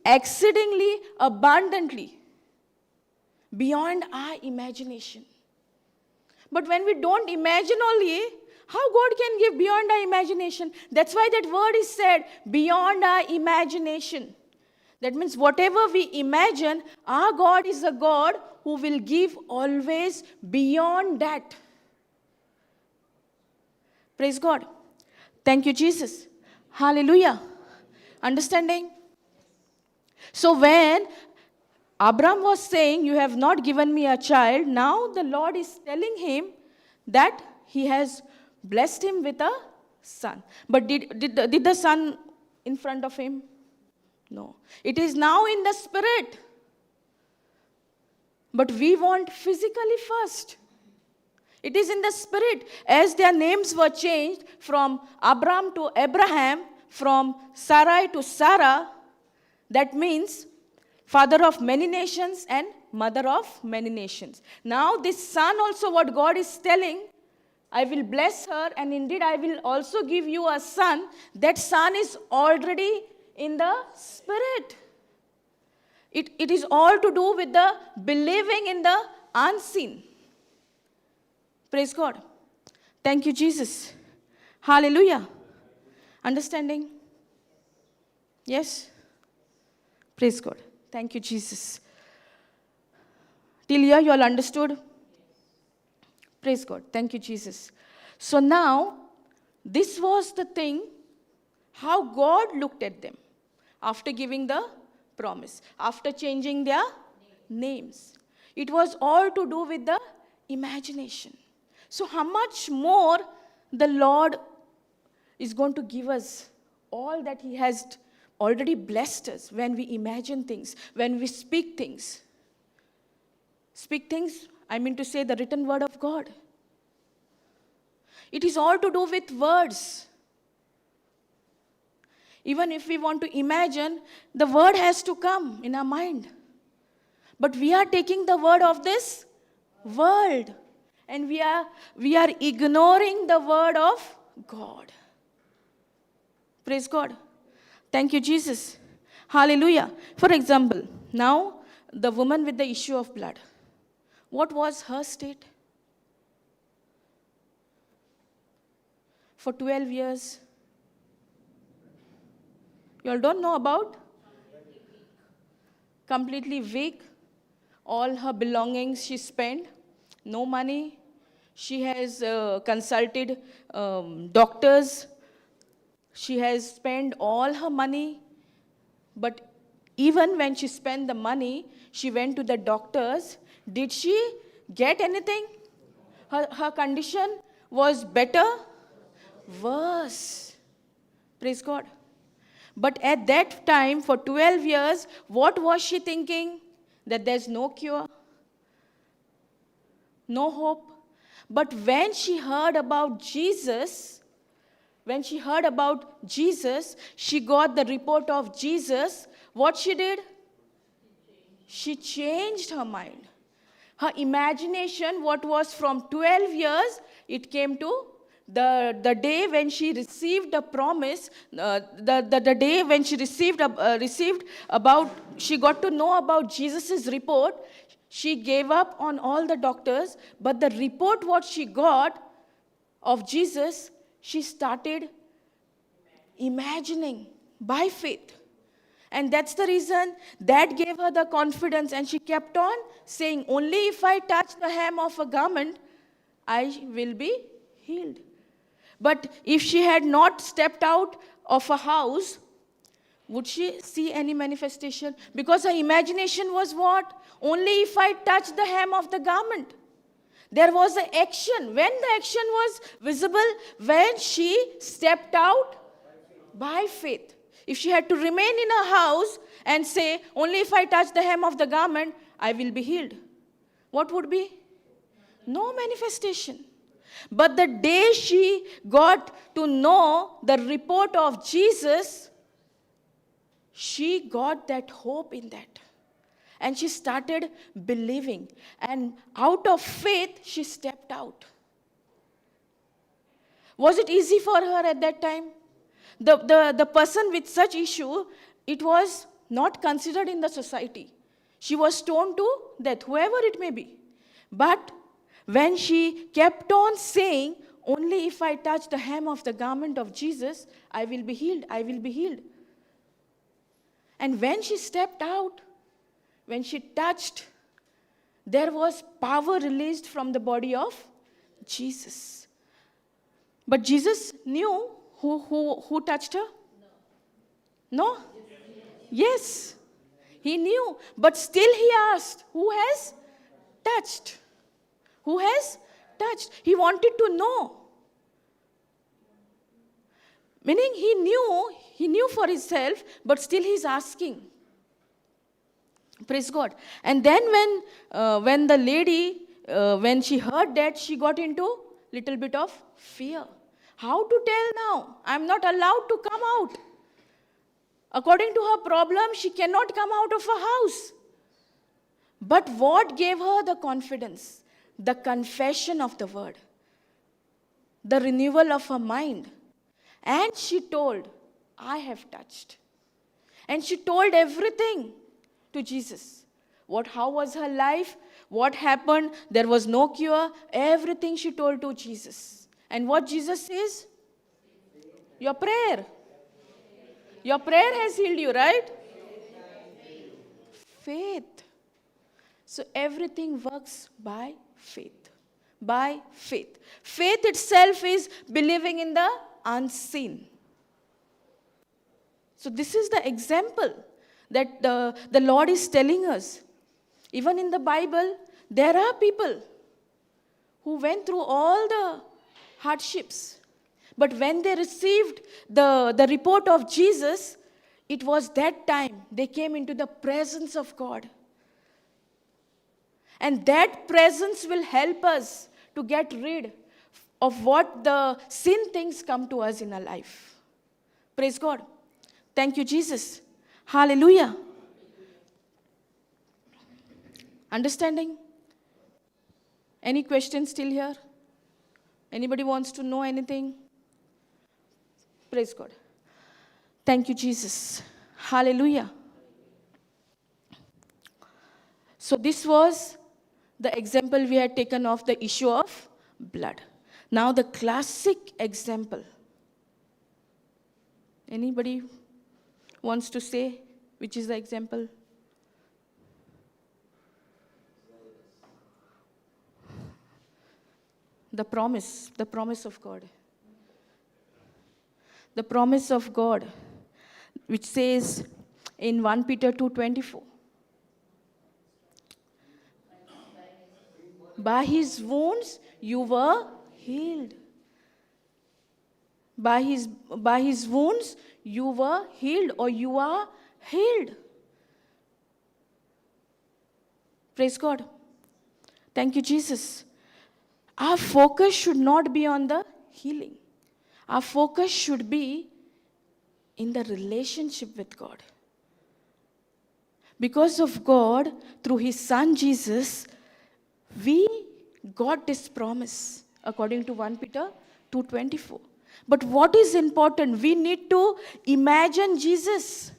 exceedingly abundantly beyond our imagination. But when we don't imagine only, how God can give beyond our imagination? That's why that word is said, beyond our imagination. That means whatever we imagine, our God is a God who will give always beyond that. Praise God. Thank you, Jesus. Hallelujah. Understanding? So when Abraham was saying, you have not given me a child, now the Lord is telling him that He has blessed him with a son. But did the son in front of him? No. It is now in the spirit. But we want physically first. It is in the spirit. As their names were changed from Abram to Abraham, from Sarai to Sarah, that means father of many nations and mother of many nations. Now this son also, what God is telling, I will bless her, and indeed I will also give you a son. That son is already in the spirit. It is all to do with the believing in the unseen. Praise God. Thank you, Jesus. Hallelujah. Understanding? Yes? Praise God. Thank you, Jesus. Till here you all understood? Praise God. Thank you, Jesus. So now, this was the thing, how God looked at them after giving the promise, after changing their names. It was all to do with the imagination. So how much more the Lord is going to give us all that He has already blessed us when we imagine things, when we speak things. Speak things, I mean to say the written word of God. It is all to do with words. Even if we want to imagine, the word has to come in our mind. But we are taking the word of this world. And we are ignoring the word of God. Praise God. Thank you, Jesus. Hallelujah. For example, now the woman with the issue of blood. What was her state? For 12 years. You all don't know about? Completely weak. All her belongings she spent. No money. She has consulted doctors. She has spent all her money. But even when she spent the money, she went to the doctors. Did she get anything? Her condition was better? Worse. Praise God. But at that time, for 12 years, what was she thinking? That there's no cure, no hope. But when she heard about Jesus, she got the report of Jesus. What she did? She changed her mind. Her imagination, what was from 12 years, it came to the day when she received the promise, the day when she received about, she got to know about Jesus' report. She gave up on all the doctors, but the report what she got of Jesus, she started imagining by faith. And that's the reason that gave her the confidence, and she kept on saying, only if I touch the hem of a garment, I will be healed. But if she had not stepped out of a house, would she see any manifestation? Because her imagination was what? Only if I touch the hem of the garment. There was an action. When the action was visible, when she stepped out by faith. If she had to remain in her house and say, only if I touch the hem of the garment, I will be healed, what would be? No manifestation. But the day she got to know the report of Jesus, she got that hope in that. And she started believing. And out of faith, she stepped out. Was it easy for her at that time? The person with such issue, it was not considered in the society. She was stoned to death, whoever it may be. But when she kept on saying, only if I touch the hem of the garment of Jesus, I will be healed, I will be healed. And when she stepped out, when she touched, there was power released from the body of Jesus. But Jesus knew who touched her? No? Yes. He knew. But still he asked, who has touched? Who has touched? He wanted to know. Meaning he knew for himself, but still he's asking. Praise God. And then when the lady, when she heard that, she got into little bit of fear. How to tell now? I'm not allowed to come out. According to her problem, she cannot come out of her house. But what gave her the confidence? The confession of the word. The renewal of her mind. And she told, I have touched. And she told everything to Jesus. How was her life? What happened? There was no cure. Everything she told to Jesus. And what Jesus says? Your prayer. Your prayer has healed you, right? Faith. So everything works by faith. By faith. Faith itself is believing in the unseen. So this is the example that the Lord is telling us. Even in the Bible, there are people who went through all the hardships. But when they received the report of Jesus, it was that time they came into the presence of God. And that presence will help us to get rid of what the sin things come to us in our life. Praise God. Thank you, Jesus. Hallelujah. Understanding? Any questions still here? Anybody wants to know anything? Praise God. Thank you, Jesus. Hallelujah. So this was the example we had taken of the issue of blood. Now the classic example. Anybody wants to say which is the example? The promise of God. The promise of God, which says in 1 Peter 2:24, by his wounds you were healed. By his wounds you were healed, or you are healed. Praise God. Thank you, Jesus. Our focus should not be on the healing. Our focus should be in the relationship with God. Because of God, through his son Jesus, we got this promise according to 1 Peter 2:24. But what is important? We need to imagine Jesus.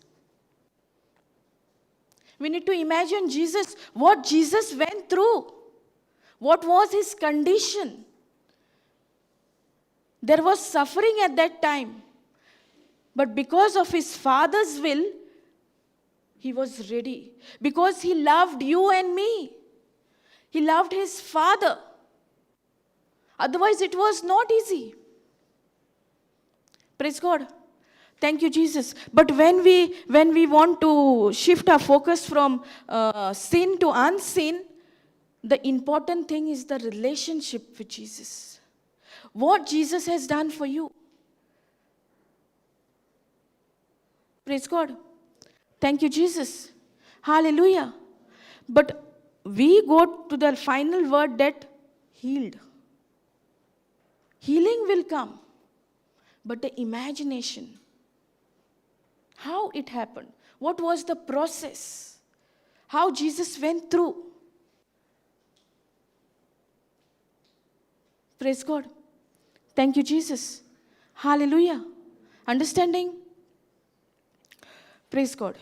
We need to imagine Jesus, what Jesus went through. What was his condition? There was suffering at that time. But because of his Father's will, he was ready. Because he loved you and me. He loved his Father. Otherwise, it was not easy. Praise God. Thank you, Jesus. But when we want to shift our focus from sin to unseen, the important thing is the relationship with Jesus. What Jesus has done for you. Praise God. Thank you, Jesus. Hallelujah. But we go to the final word, that healed. Healing will come. But the imagination, how it happened, what was the process, how Jesus went through. Praise God. Thank you, Jesus. Hallelujah. Understanding? Praise God.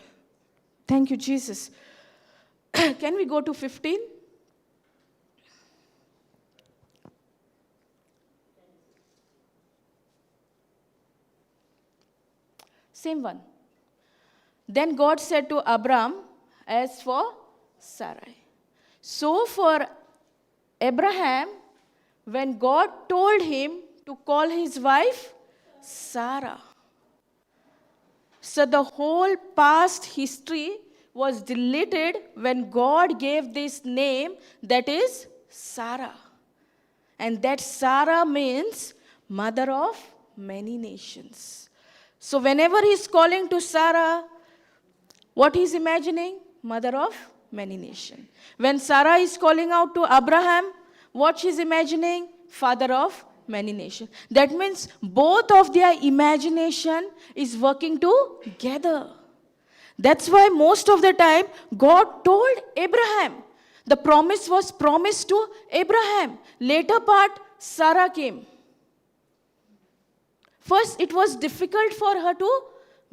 Thank you, Jesus. Can we go to 15? Same one. Then God said to Abraham, as for Sarai. So for Abraham, when God told him to call his wife Sarah, so the whole past history was deleted when God gave this name, that is Sarah. And that Sarah means mother of many nations. So whenever he's calling to Sarah, what he's imagining? Mother of many nations. When Sarah is calling out to Abraham, what she's imagining? Father of many nations. That means both of their imagination is working together. That's why most of the time God told Abraham. The promise was promised to Abraham. Later part, Sarah came. First, it was difficult for her to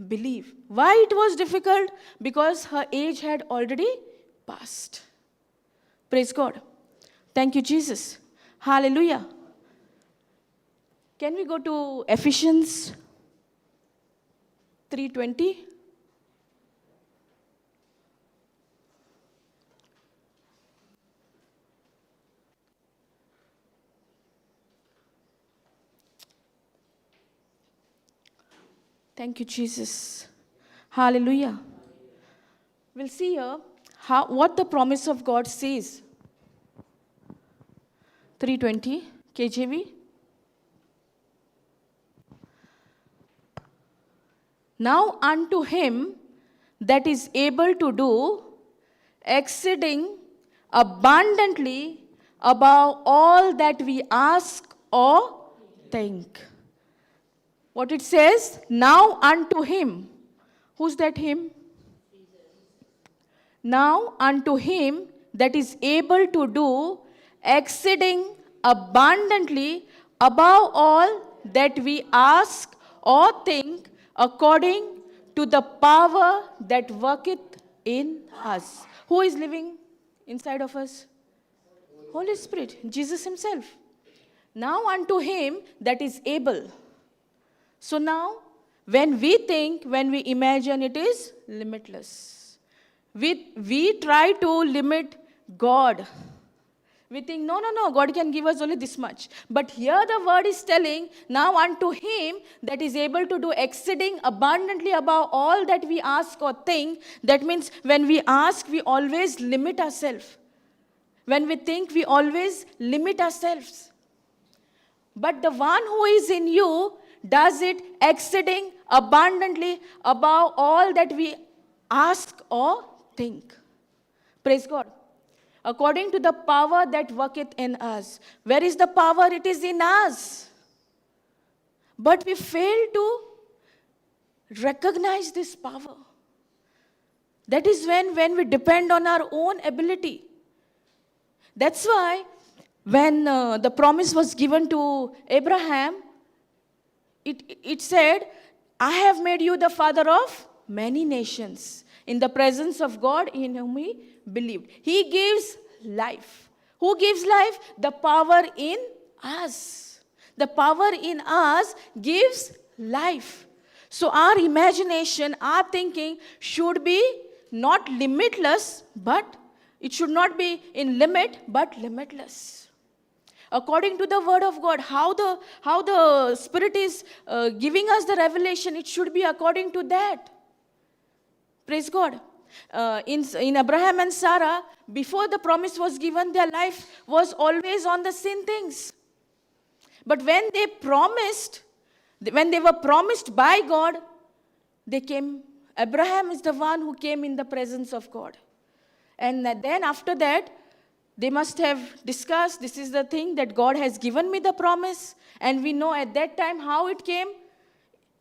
believe. Why it was difficult? Because her age had already passed. Praise God. Thank you, Jesus. Hallelujah. Can we go to Ephesians 3:20? Thank you, Jesus. Hallelujah. We'll see here what the promise of God says. 3:20 KJV. Now unto him that is able to do exceeding abundantly above all that we ask or think. What it says? Now unto him. Who's that him? Now unto him that is able to do exceeding abundantly above all that we ask or think, according to the power that worketh in us. Who is living inside of us? Holy Spirit, Jesus himself. Now unto him that is able. So now, when we think, when we imagine, it is limitless. We try to limit God. We think, no, God can give us only this much. But here the word is telling, now unto him that is able to do exceeding abundantly above all that we ask or think. That means when we ask, we always limit ourselves. When we think, we always limit ourselves. But the one who is in you does it exceeding abundantly above all that we ask or think. Praise God. According to the power that worketh in us. Where is the power? It is in us. But we fail to recognize this power. That is when we depend on our own ability. That's why when the promise was given to Abraham, it said, I have made you the father of many nations. In the presence of God in whom he believed. He gives life. Who gives life? The power in us. The power in us gives life. So our imagination, our thinking should be not limitless, but it should not be in limit, but limitless. According to the word of God, how the Spirit is giving us the revelation, it should be according to that. Praise God. In Abraham and Sarah, before the promise was given, their life was always on the sin things. But when they were promised by God, they came. Abraham is the one who came in the presence of God. And then after that, they must have discussed, this is the thing that God has given me the promise. And we know at that time how it came.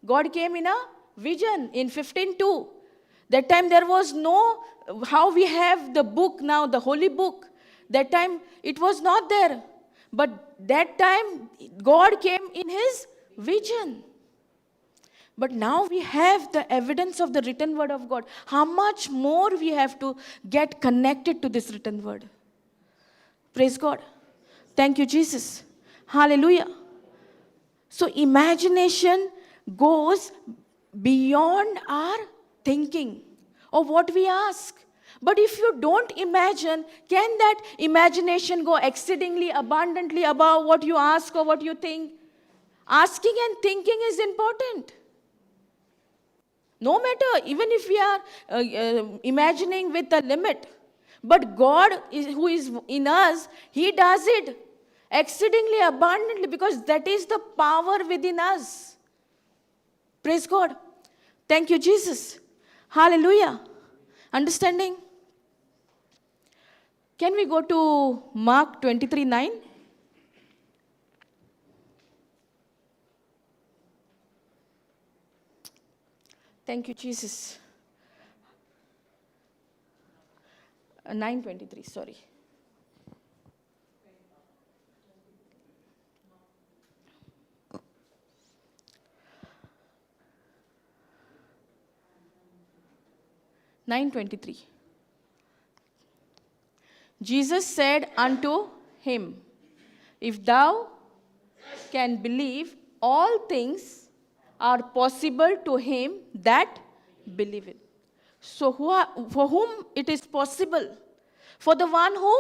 God came in a vision in 15:2. That time there was no, how we have the book now, the holy book. That time it was not there. But that time God came in his vision. But now we have the evidence of the written word of God. How much more we have to get connected to this written word. Praise God. Thank you, Jesus. Hallelujah. So imagination goes beyond our thinking or what we ask. But if you don't imagine, can that imagination go exceedingly abundantly above what you ask or what you think? Asking and thinking is important. No matter, even if we are imagining with a limit, but God who is in us, he does it exceedingly abundantly because that is the power within us. Praise God. Thank you, Jesus. Hallelujah. Understanding? Can we go to Mark 23:9? Thank you, Jesus. 9:23, sorry. Jesus said unto him, if thou can believe, all things are possible to him that believeth. So for whom it is possible? For the one who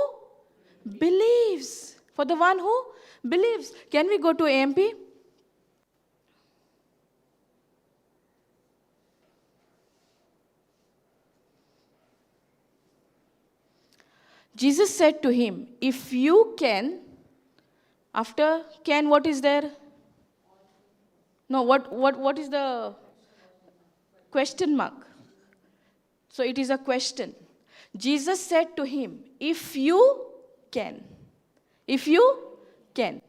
believes. For the one who believes. Can we go to AMP? Jesus said to him, if you can, after can, what is there? No, what is the question mark? So it is a question. Jesus said to him, if you can, if you can,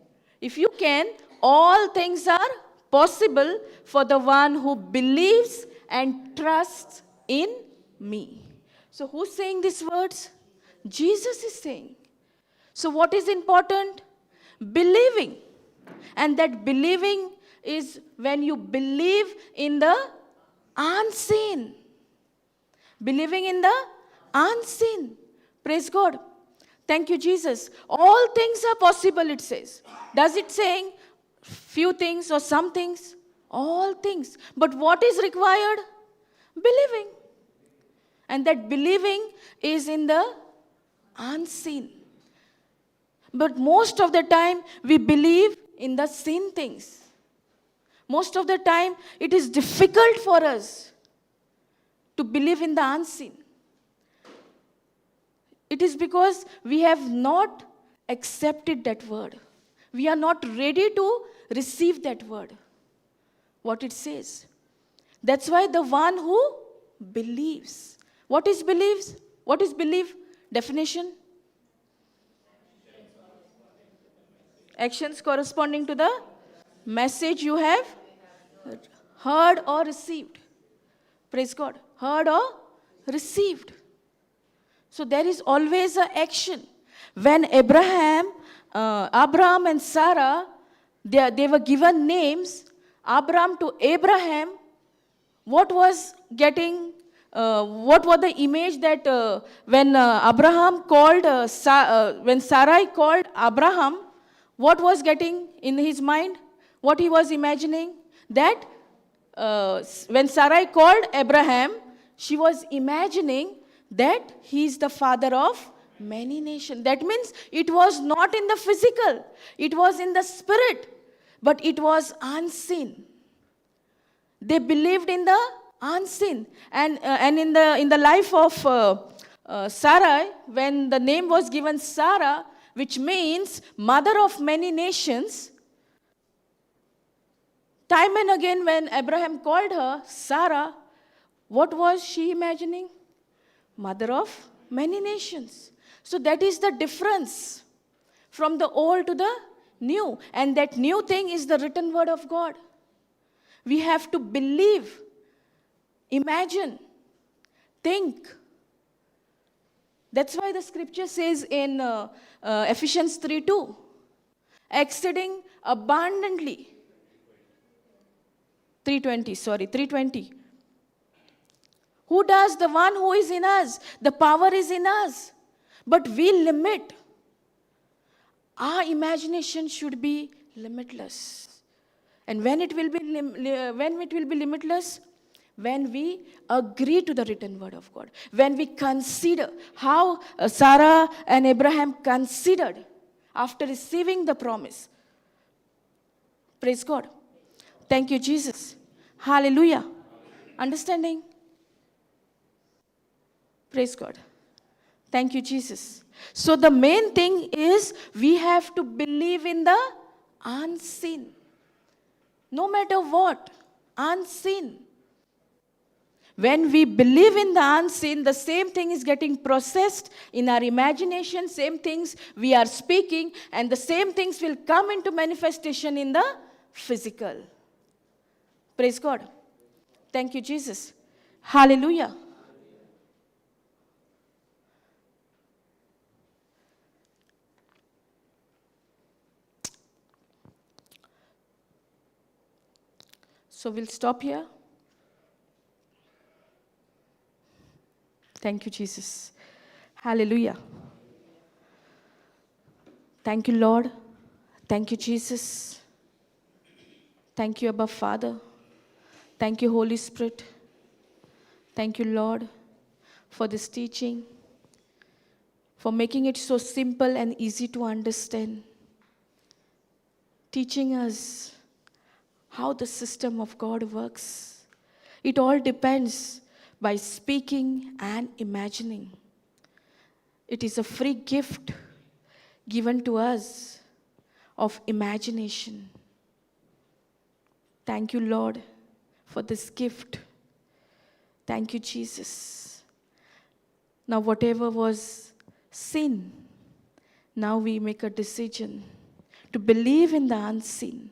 all things are possible for the one who believes and trusts in me. So who's saying these words? Jesus is saying. So what is important? Believing. And that believing is when you believe in the unseen. Believing in the unseen. Praise God. Thank you, Jesus. All things are possible, it says. Does it saying few things or some things? All things. But what is required? Believing. And that believing is in the unseen. But most of the time, we believe in the seen things. Most of the time, it is difficult for us to believe in the unseen. It is because we have not accepted that word. We are not ready to receive that word, what it says. That's why the one who believes. What is believes? What is believe? Definition? Actions corresponding to the message you have heard or received. Praise God. Heard or received. So there is always an action. When Abraham and Sarah, they were given names. Abraham to Abraham, what was getting, what was the image that when Abraham called, when Sarai called Abraham, what was getting in his mind? What he was imagining? That when Sarai called Abraham, she was imagining that he is the father of many nations. That means it was not in the physical, it was in the spirit, but it was unseen. They believed in the unseen. And in the life of Sarai, when the name was given Sarah, which means mother of many nations, time and again when Abraham called her Sarah, what was she imagining? Mother of many nations. So that is the difference from the old to the new. And that new thing is the written word of God. We have to believe, imagine, think. That's why the scripture says in Ephesians 3:2, exceeding abundantly. 3:20. Who does? The one who is in us. The power is in us. But we limit. Our imagination should be limitless. And when it will be limitless? When we agree to the written word of God. When we consider how Sarah and Abraham considered after receiving the promise. Praise God. Thank you, Jesus. Hallelujah. Understanding? Praise God. Thank you, Jesus. So the main thing is we have to believe in the unseen. No matter what, unseen. When we believe in the unseen, the same thing is getting processed in our imagination, same things we are speaking, and the same things will come into manifestation in the physical. Praise God. Thank you, Jesus. Hallelujah. So we'll stop here. Thank you, Jesus. Hallelujah. Thank you, Lord. Thank you, Jesus. Thank you, Abba Father. Thank you, Holy Spirit. Thank you, Lord, for this teaching, for making it so simple and easy to understand, teaching us how the system of God works. It all depends by speaking and imagining. It is a free gift given to us of imagination. Thank you, Lord, for this gift. Thank you, Jesus. Now, whatever was sin, now we make a decision to believe in the unseen.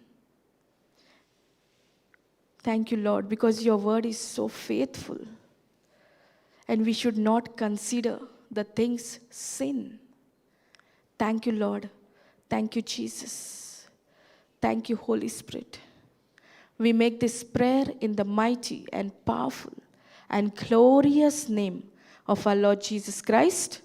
Thank you, Lord, because your word is so faithful. And we should not consider the things sin. Thank you, Lord. Thank you, Jesus. Thank you, Holy Spirit. We make this prayer in the mighty and powerful and glorious name of our Lord Jesus Christ.